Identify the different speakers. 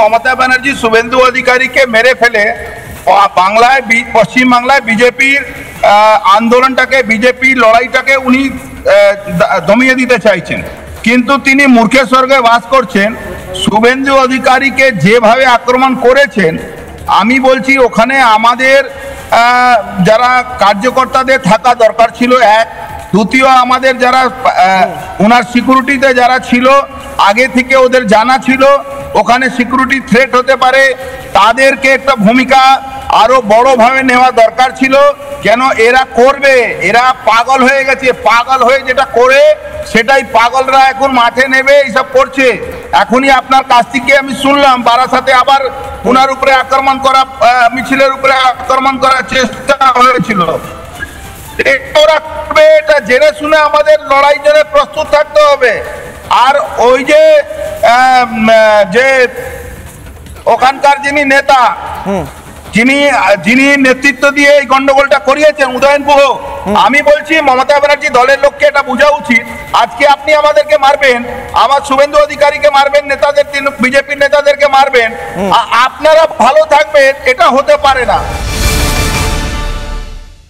Speaker 1: মমতা ব্যানার্জি শুভেন্দু অধিকারীকে মেরে ফেলে বাংলায় পশ্চিম বাংলায় বিজেপির আন্দোলনটাকে বিজেপির লড়াইটাকে উনি দমিয়ে দিতে চাইছেন, কিন্তু তিনি মূর্খের স্বর্গে বাস করছেন। শুভেন্দু অধিকারীকে যেভাবে আক্রমণ করেছেন, আমি বলছি ওখানে আমাদের যারা কার্যকর্তাদের থাকা দরকার ছিল। এক, দ্বিতীয়, আমাদের যারা ওনার সিকিউরিটিতে যারা ছিল আগে থেকে ওদের জানা ছিল ওখানে সিকিউরিটি থ্রেট হতে পারে, তাদেরকে একটা ভূমিকা আরো বড়ভাবে নেওয়া দরকার ছিল। কেন এরা করবে, এরা পাগল হয়ে গেছে, পাগল হয়ে যেটা করে সেটাই পাগলরা এখন মাঠে নেবে এইসব করছে। এখনই আপনার কাছ থেকে আমি শুনলাম বারাসাতে আবার ওনার উপরে আক্রমণ করা, মিছিলের উপরে আক্রমণ করার চেষ্টা হয়েছিল। ওরা করবে, এটা জেনে শুনে আমাদের লড়াই জন্য প্রস্তুত থাকতে হবে। আর ওই যে ওখানকার যিনি নেতা, যিনি নেতৃত্ব দিয়ে এই গন্ডগোলটা করিয়েছেন উদয়ন গুহ, আমি বলছি মমতা ব্যানার্জি দলের লোককে এটা বোঝা উচিত। আজকে আপনি আমাদেরকে মারবেন, আমার শুভেন্দু অধিকারীকে মারবেন, নেতাদের বিজেপির নেতাদেরকে মারবেন, আপনারা ভালো থাকবেন, এটা হতে পারে না।